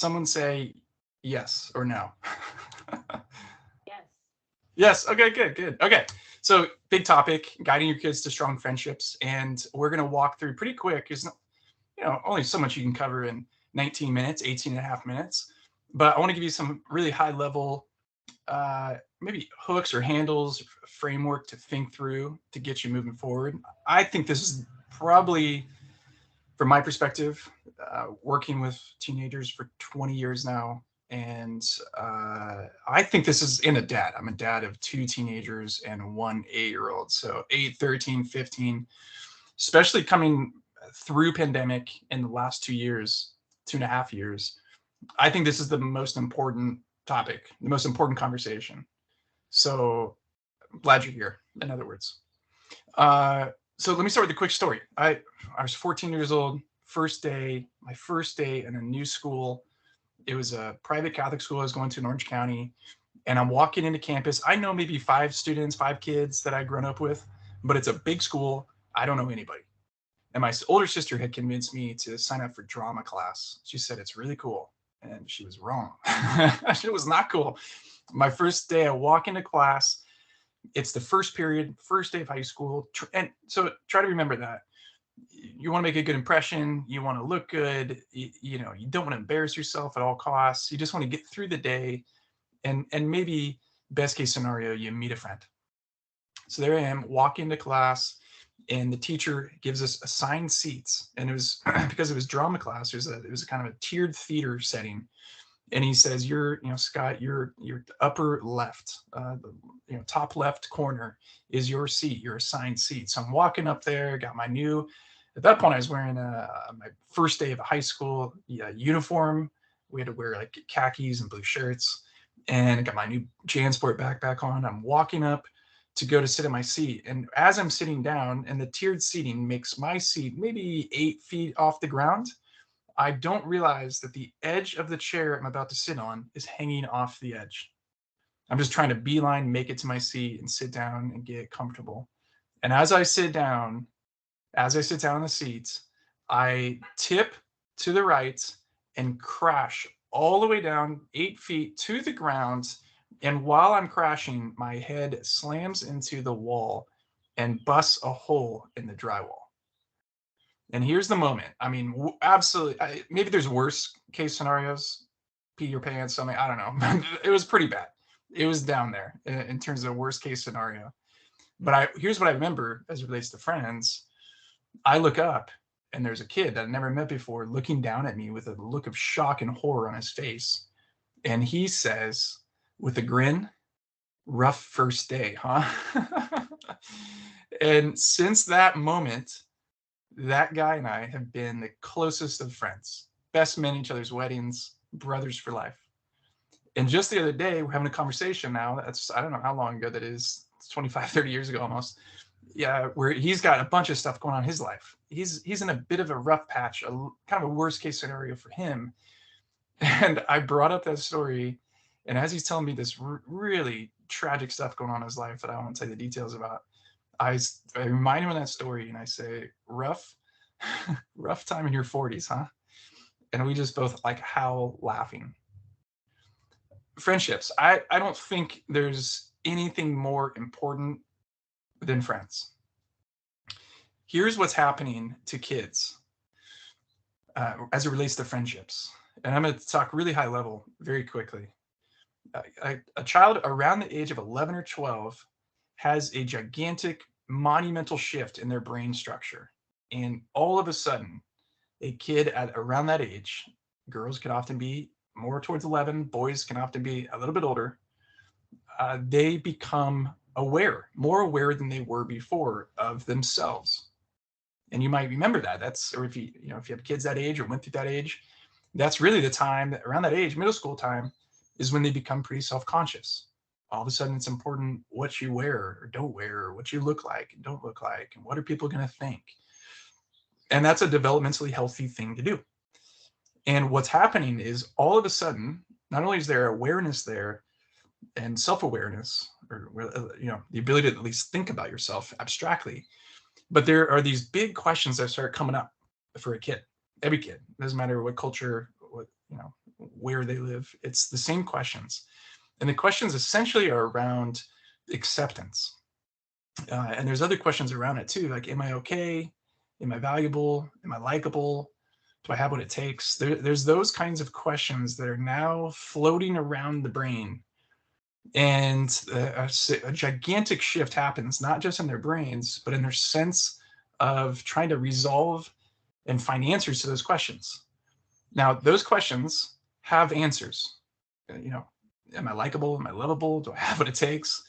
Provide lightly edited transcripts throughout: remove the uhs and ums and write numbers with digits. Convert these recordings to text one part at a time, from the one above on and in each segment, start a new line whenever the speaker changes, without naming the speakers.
Someone say yes or no.
Yes.
Yes. Okay, good, good. Okay. So big topic, guiding your kids to strong friendships. And we're going to walk through pretty quick. There's no, only so much you can cover in 19 minutes, 18 and a half minutes. But I want to give you some really high level, maybe hooks or handles, framework to think through to get you moving forward. I think this is probably, from my perspective, working with teenagers for 20 years now. And I think this is in a dad. I'm a dad of two teenagers and one 8-year old. So 8, 13, 15, especially coming through pandemic in the last 2 years, 2.5 years. I think this is the most important topic, the most important conversation. So I'm glad you're here, in other words. So let me start with a quick story. I was 14 years old, my first day in a new school. It was a private Catholic school I was going to in Orange County. And I'm walking into campus. I know maybe 5 students, 5 kids that I'd grown up with, but it's a big school. I don't know anybody. And my older sister had convinced me to sign up for drama class. She said it's really cool. And she was wrong. It was not cool. My first day, I walk into class. It's the first period, first day of high school. And so try to remember that. You want to make a good impression. You want to look good. You don't want to embarrass yourself at all costs. You just want to get through the day. And maybe best case scenario, you meet a friend. So there I am walking to class, and the teacher gives us assigned seats. And it was because it was drama class. It was kind of a tiered theater setting. And he says, Scott, your upper left, top left corner is your seat, your assigned seat. So I'm walking up there, got at that point I was wearing my first day of high school uniform. We had to wear like khakis and blue shirts, and I got my new JanSport backpack on. I'm walking up to go to sit in my seat. And as I'm sitting down, and the tiered seating makes my seat maybe 8 feet off the ground, I don't realize that the edge of the chair I'm about to sit on is hanging off the edge. I'm just trying to beeline, make it to my seat and sit down and get comfortable. And as I sit down in the seat, I tip to the right and crash all the way down 8 feet to the ground. And while I'm crashing, my head slams into the wall and busts a hole in the drywall. And here's the moment. I mean, absolutely. Maybe there's worse case scenarios. Pee your pants, something. I don't know. It was pretty bad. It was down there in terms of worst case scenario. But here's what I remember as it relates to friends. I look up, and there's a kid that I never met before looking down at me with a look of shock and horror on his face. And he says, with a grin, "Rough first day, huh?" And since that moment, that guy and I have been the closest of friends, best men at each other's weddings, brothers for life. And just the other day, we're having a conversation now. I don't know how long ago that is. It's 25, 30 years ago almost. Yeah, where he's got a bunch of stuff going on in his life. He's in a bit of a rough patch, kind of a worst case scenario for him. And I brought up that story. And as he's telling me this really tragic stuff going on in his life that I won't tell you the details about, I remind him of that story, and I say, rough time in your 40s, huh? And we just both like howl laughing. Friendships. I don't think there's anything more important than friends. Here's what's happening to kids as it relates to friendships. And I'm going to talk really high level very quickly. A child around the age of 11 or 12 has a gigantic monumental shift in their brain structure. And all of a sudden, a kid at around that age, girls can often be more towards 11, boys can often be a little bit older, they become more aware than they were before of themselves. And you might remember that. Or if you have kids that age or went through that age, that's really the time that around that age, middle school time, is when they become pretty self-conscious. All of a sudden, it's important what you wear or don't wear, or what you look like and don't look like, and what are people going to think. And that's a developmentally healthy thing to do. And what's happening is all of a sudden, not only is there awareness there and self-awareness, or the ability to at least think about yourself abstractly, but there are these big questions that start coming up for a kid. Every kid, doesn't matter what culture, where they live. It's the same questions. And the questions essentially are around acceptance. And there's other questions around it too, like, am I okay? Am I valuable? Am I likable? Do I have what it takes? There's those kinds of questions that are now floating around the brain. And a gigantic shift happens, not just in their brains, but in their sense of trying to resolve and find answers to those questions. Now, those questions have answers. You know, am I likable? Am I lovable? Do I have what it takes?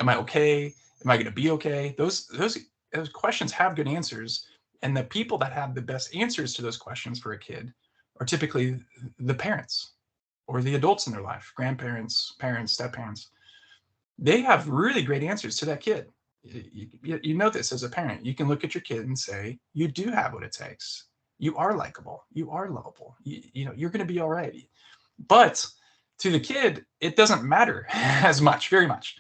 Am I okay? Am I going to be okay? Those questions have good answers. And the people that have the best answers to those questions for a kid are typically the parents or the adults in their life, grandparents, parents, step-parents. They have really great answers to that kid. You know this as a parent. You can look at your kid and say, you do have what it takes. You are likable. You are lovable. You know, you're going to be all right. But to the kid, it doesn't matter as much, very much.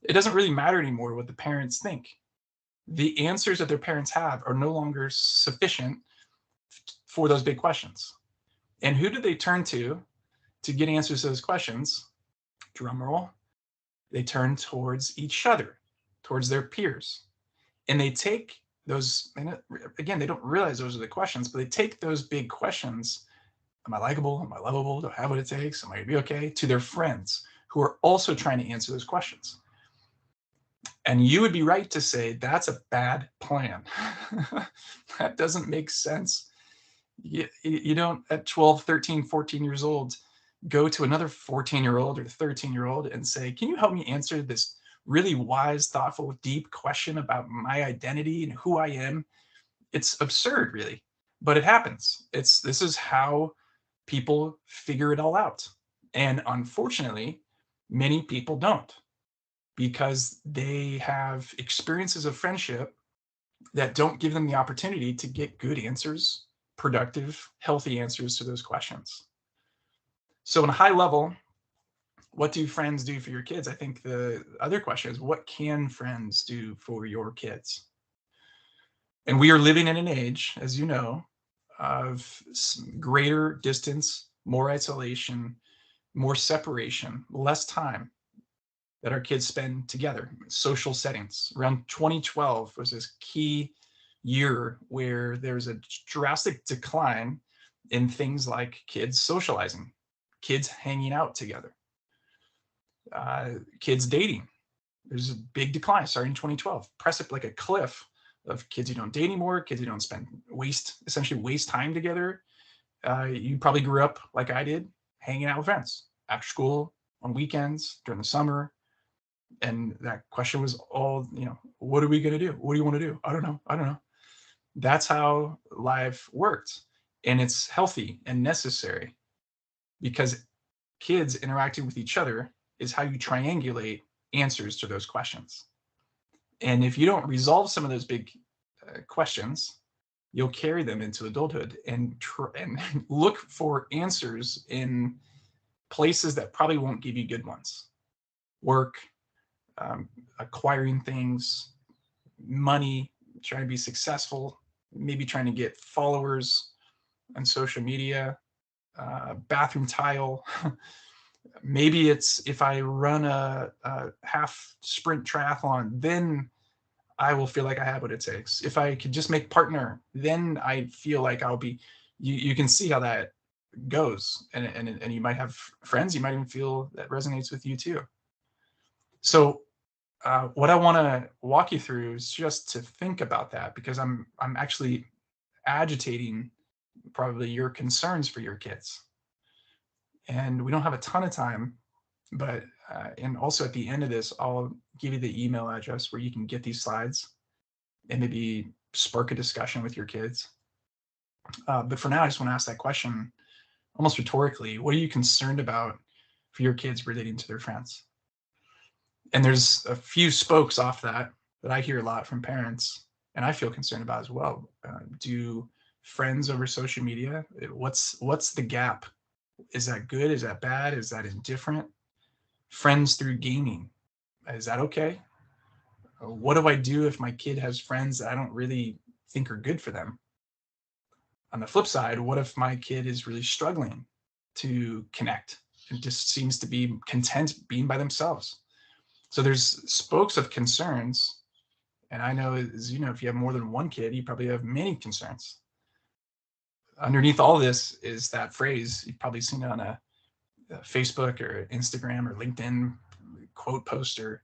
It doesn't really matter anymore what the parents think. The answers that their parents have are no longer sufficient for those big questions. And who do they turn to get answers to those questions? Drum roll. They turn towards each other, towards their peers. And they take those, and again, they don't realize those are the questions, but they take those big questions, am I likable? Am I lovable? Do I have what it takes? Am I going to be okay? To their friends who are also trying to answer those questions. And you would be right to say that's a bad plan. That doesn't make sense. You don't, at 12, 13, 14 years old, go to another 14-year-old or 13-year-old and say, can you help me answer this really wise, thoughtful, deep question about my identity and who I am? It's absurd, really, but it happens. This is how people figure it all out. And unfortunately, many people don't, because they have experiences of friendship that don't give them the opportunity to get good answers, productive, healthy answers to those questions. So in a high level, what do friends do for your kids? I think the other question is, what can friends do for your kids? And we are living in an age, as you know, of greater distance, more isolation, more separation, less time that our kids spend together, social settings. Around 2012 was this key year where there's a drastic decline in things like kids socializing, kids hanging out together, kids dating. There's a big decline starting in 2012, precipice like a cliff of kids who don't date anymore, kids who don't essentially waste time together. You probably grew up like I did, hanging out with friends after school, on weekends, during the summer. And that question was all, what are we going to do? What do you want to do? I don't know. That's how life worked. And it's healthy and necessary, because kids interacting with each other is how you triangulate answers to those questions. And if you don't resolve some of those big questions, you'll carry them into adulthood and look for answers in places that probably won't give you good ones. Work, acquiring things, money, trying to be successful, maybe trying to get followers on social media, bathroom tile. Maybe it's, if I run a half sprint triathlon, then I will feel like I have what it takes. If I could just make partner, then I feel like I'll be, you can see how that goes. And you might have friends, you might even feel that resonates with you too. So what I want to walk you through is just to think about that, because I'm actually agitating probably your concerns for your kids. And we don't have a ton of time, but and also at the end of this, I'll give you the email address where you can get these slides and maybe spark a discussion with your kids. But for now, I just want to ask that question almost rhetorically. What are you concerned about for your kids relating to their friends? And there's a few spokes off that I hear a lot from parents, and I feel concerned about as well. Do friends over social media, what's the gap? Is that good? Is that bad? Is that indifferent? Friends through gaming, is that okay? What do I do if my kid has friends that I don't really think are good for them? On the flip side, what if my kid is really struggling to connect and just seems to be content being by themselves. So there's spokes of concerns. And I know, as you know, if you have more than one kid, you probably have many concerns. Underneath all this is that phrase, you've probably seen it on a Facebook or Instagram or LinkedIn quote poster: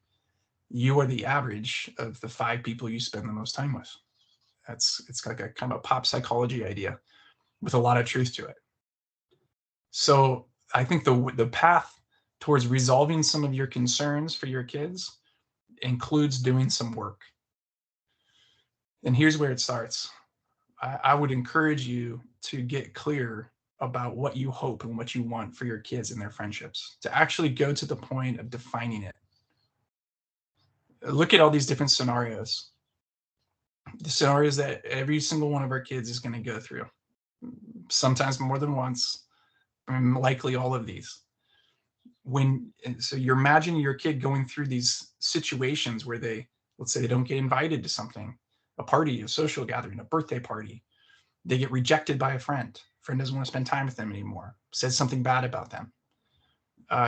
you are the average of the 5 people you spend the most time with. It's like a kind of a pop psychology idea with a lot of truth to it. So I think the path towards resolving some of your concerns for your kids includes doing some work. And here's where it starts. I would encourage you to get clear about what you hope and what you want for your kids and their friendships, to actually go to the point of defining it. Look at all these different scenarios, the scenarios that every single one of our kids is going to go through, sometimes more than once, and likely all of these. So you're imagining your kid going through these situations where they, let's say they don't get invited to something, a party, a social gathering, a birthday party. They get rejected by a friend. Friend doesn't want to spend time with them anymore, says something bad about them.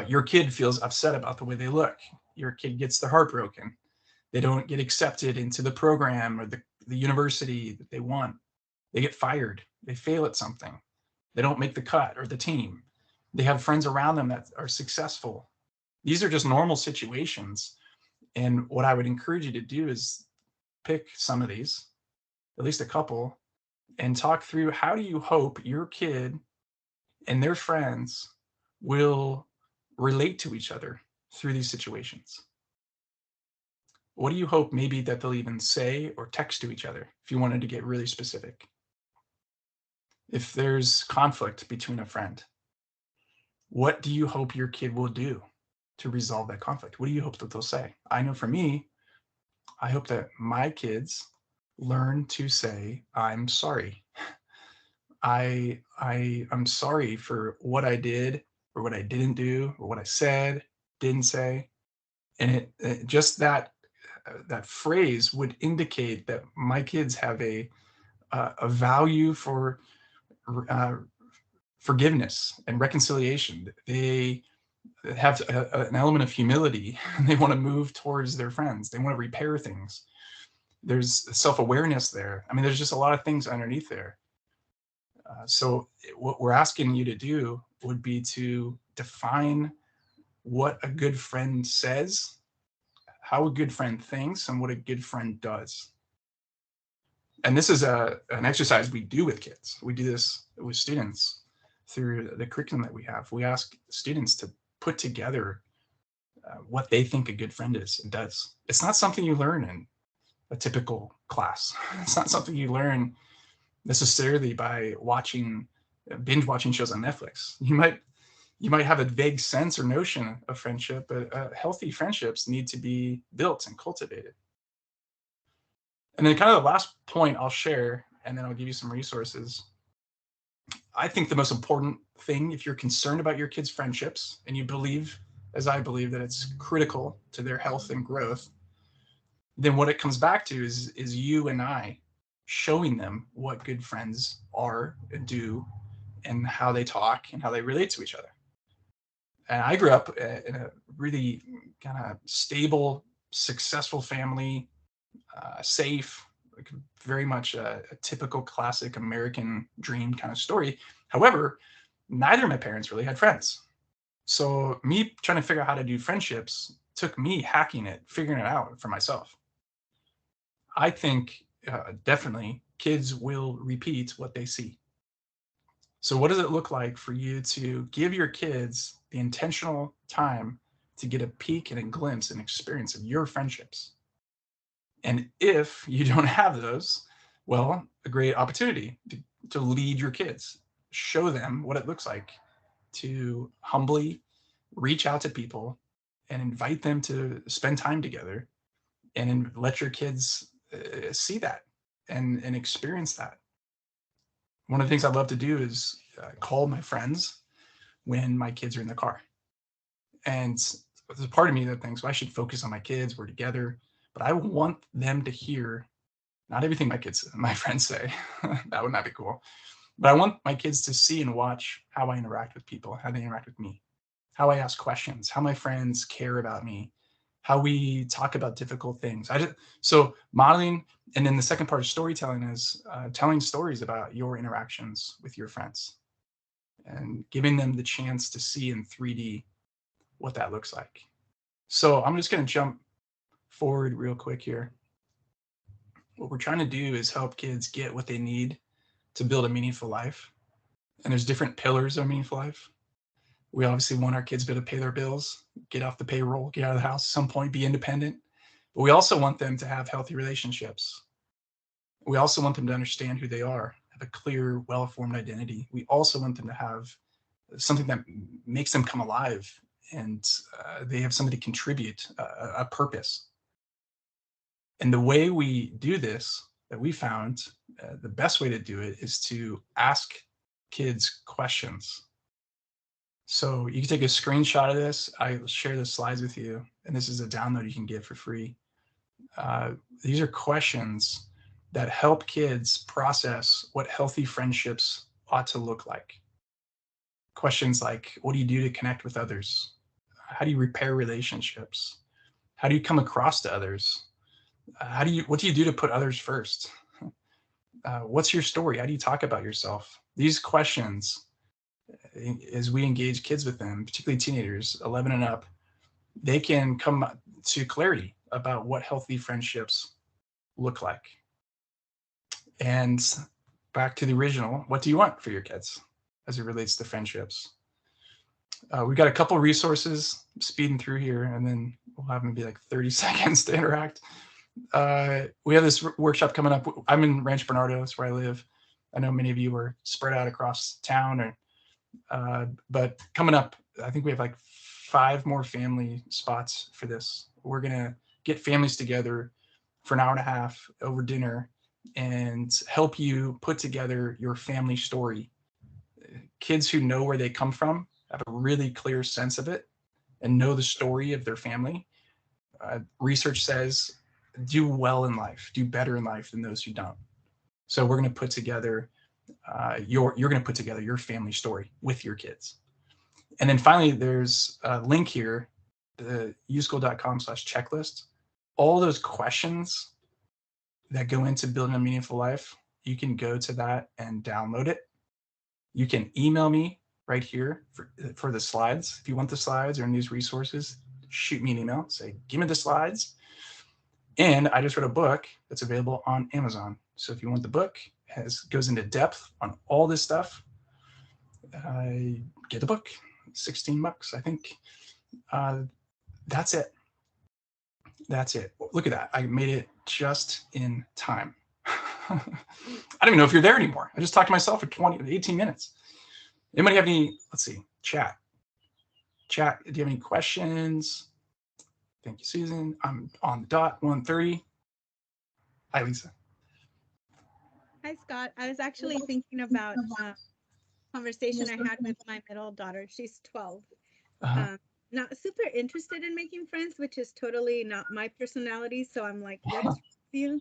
Your kid feels upset about the way they look. Your kid gets their heart broken. They don't get accepted into the program or the university that they want. They get fired. They fail at something. They don't make the cut or the team. They have friends around them that are successful. These are just normal situations. And what I would encourage you to do is pick some of these, at least a couple, and talk through how do you hope your kid and their friends will relate to each other through these situations. What do you hope maybe that they'll even say or text to each other, if you wanted to get really specific? If there's conflict between a friend, what do you hope your kid will do to resolve that conflict? What do you hope that they'll say? I know for me, I hope that my kids learn to say, I'm sorry. I'm sorry for what I did or what I didn't do or what I said, didn't say. And it just that phrase would indicate that my kids have a value for forgiveness and reconciliation. They have an element of humility. They want to move towards their friends. They want to repair things. There's self-awareness there. I mean, there's just a lot of things underneath there. So what we're asking you to do would be to define what a good friend says, how a good friend thinks, and what a good friend does. And this is an exercise we do with kids. We do this with students through the curriculum that we have. We ask students to put together what they think a good friend is and does. It's not something you learn in a typical class. It's not something you learn necessarily by binge watching shows on Netflix. You might have a vague sense or notion of friendship, but healthy friendships need to be built and cultivated. And then kind of the last point I'll share, and then I'll give you some resources. I think the most important thing, if you're concerned about your kids' friendships and you believe, as I believe, that it's critical to their health and growth, then what it comes back to is you and I showing them what good friends are and do and how they talk and how they relate to each other. And I grew up in a really kind of stable, successful family, safe, like very much a typical classic American dream kind of story. However, neither of my parents really had friends. So me trying to figure out how to do friendships took me hacking it, figuring it out for myself. I think definitely kids will repeat what they see. So what does it look like for you to give your kids the intentional time to get a peek and a glimpse and experience of your friendships? And if you don't have those, well, a great opportunity to lead your kids, show them what it looks like to humbly reach out to people and invite them to spend time together, and let your kids see that and experience that. One of the things I love to do is call my friends when my kids are in the car. And there's a part of me that thinks, well, I should focus on my kids, we're together. But I want them to hear not everything my friends say. That would not be cool. But I want my kids to see and watch how I interact with people, how they interact with me, how I ask questions, how my friends care about me, how we talk about difficult things. So modeling, and then the second part of storytelling is telling stories about your interactions with your friends and giving them the chance to see in 3D what that looks like. So I'm just going to jump forward real quick here. What we're trying to do is help kids get what they need to build a meaningful life. And there's different pillars of a meaningful life. We obviously want our kids to be able to pay their bills, get off the payroll, get out of the house at some point, be independent. But we also want them to have healthy relationships. We also want them to understand who they are, have a clear, well-formed identity. We also want them to have something that makes them come alive, and they have something to contribute, a purpose. And the way we do this, that we found, the best way to do it is to ask kids questions. So you can take a screenshot of this. I will share the slides with you, and this is a download you can get for free. These are questions that help kids process what healthy friendships ought to look like. Questions like, what do you do to connect with others? How do you repair relationships? How do you come across to others? What do you do to put others first? What's your story? How do you talk about yourself? These questions, as we engage kids with them, particularly teenagers, 11 and up, they can come to clarity about what healthy friendships look like. And back to the original, what do you want for your kids as it relates to friendships? We've got a couple resources speeding through here, and then we'll have maybe like 30 seconds to interact. We have this workshop coming up. I'm in Rancho Bernardo, that's where I live. I know many of you are spread out across town, but coming up, I think we have like 5 more family spots for this. We're gonna get families together for an hour and a half over dinner and help you put together your family story. Kids who know where they come from have a really clear sense of it and know the story of their family. Research says do well in life, do better in life than those who don't. So we're going to put together you're going to put together your family story with your kids. And then finally, there's a link here, the TheYouSchool.com/checklist. All those questions that go into building a meaningful life, you can go to that and download it. You can email me right here for the slides. If you want the slides or these resources, shoot me an email, say, give me the slides. And I just wrote a book that's available on Amazon. So if you want the book, it goes into depth on all this stuff. Get the book, $16, I think. That's it. That's it. Look at that. I made it just in time. I don't even know if you're there anymore. I just talked to myself for 18 minutes. Anybody have any, let's see, chat. Do you have any questions? Thank you, Susan. I'm on the dot, 1:30. Hi, Lisa.
Hi, Scott. I was actually thinking about a conversation I had with my middle daughter. She's 12. Not super interested in making friends, which is totally not my personality. So I'm like, what is wrong with you?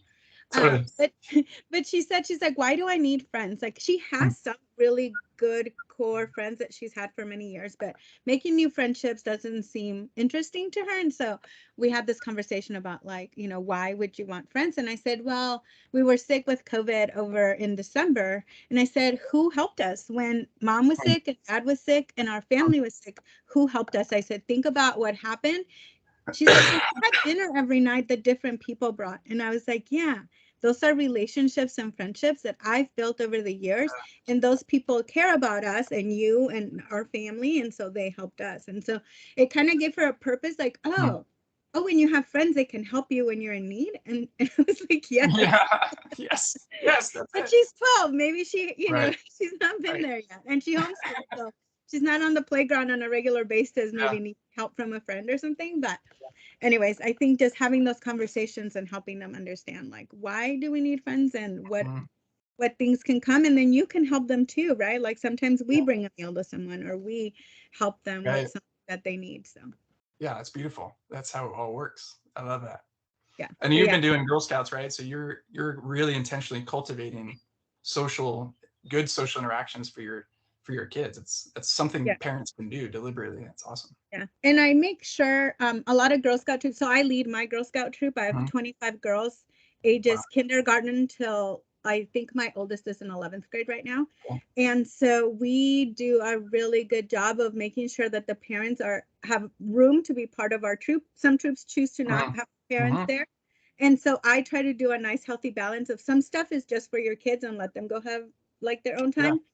But she said, she's like, why do I need friends? Like, she has some really good core friends that she's had for many years, but making new friendships doesn't seem interesting to her. And so we had this conversation about, like, you know, why would you want friends? And I said, well, we were sick with COVID over in December. And I said, who helped us when mom was sick and dad was sick and our family was sick? Who helped us? I said, think about what happened. She's like, well, we had dinner every night that different people brought. And I was like, yeah, those are relationships and friendships that I've built over the years. And those people care about us and you and our family. And so they helped us. And so it kind of gave her a purpose, like, oh, when you have friends, they can help you when you're in need. And I was like, yes.
Yes.
But she's 12. Maybe she, you know, she's not been there yet. And she homeschools. So she's not on the playground on a regular basis, maybe need help from a friend or something. But anyways, I think just having those conversations and helping them understand, like, why do we need friends and what things can come, and then you can help them too, right? Like sometimes we bring a meal to someone or we help them with something that they need. So
yeah, it's beautiful. That's how it all works. I love that.
Yeah.
And you've been doing Girl Scouts, right? So you're really intentionally cultivating social good social interactions for your kids. That's something
Yeah.
parents can do deliberately. That's awesome.
Yeah. And I make sure a lot of Girl Scout troops. So I lead my Girl Scout troop. I have
Mhm.
25 girls, ages kindergarten till I think my oldest is in 11th grade right now.
Cool.
And so we do a really good job of making sure that the parents have room to be part of our troop. Some troops choose to not
Mhm.
have parents
Mhm.
there. And so I try to do a nice healthy balance of some stuff is just for your kids and let them go have like their own
Yeah.
time.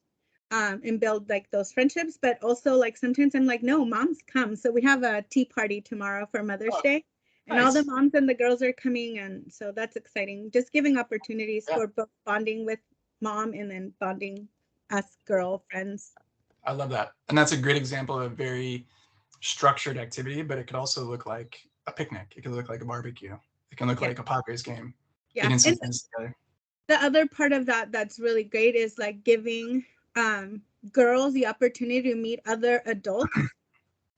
And build like those friendships, but also like sometimes I'm like, no, moms come. So we have a tea party tomorrow for Mother's
Oh,
Day, and all the
nice.
moms and the girls are coming, and so that's exciting. Just giving opportunities
Yeah.
for both bonding with mom and then bonding us girl friends.
I love that. And that's a great example of a very structured activity, but it could also look like a picnic. It could look like a barbecue. It can look
Yeah.
like a Padres game.
Yeah,
Getting some
and
friends together.
the other part of that that's really great is like giving girls the opportunity to meet other adults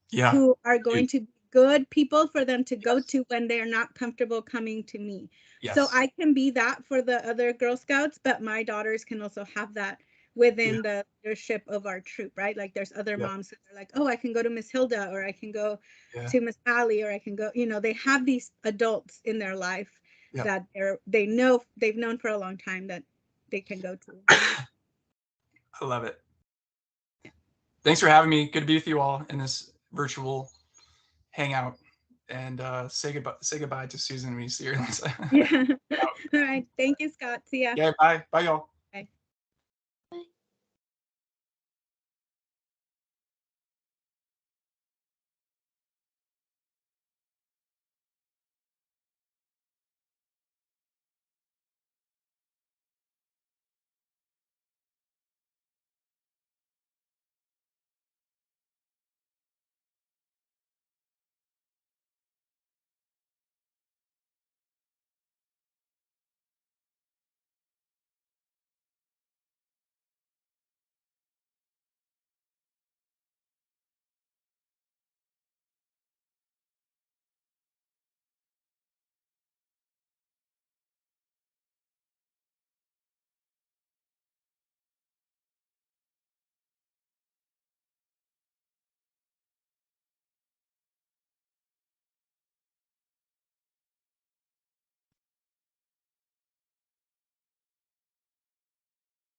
Yeah.
who are going to be good people for them to go
Yes.
to when they're not comfortable coming to me. So
Yes.
I can be that for the other Girl Scouts, but my daughters can also have that within the leadership of our troop, right? Like there's other
Yeah.
moms who are like, oh, I can go to Miss Hilda, or I can go
Yeah.
to Miss Allie, or I can go, they have these adults in their life
Yeah.
that they've known for a long time that they can go to.
I love it. Thanks for having me. Good to be with you all in this virtual hangout. And say goodbye to Susan when you see her.
Yeah. All right. Thank you, Scott. See ya.
Yeah, bye. Bye, y'all.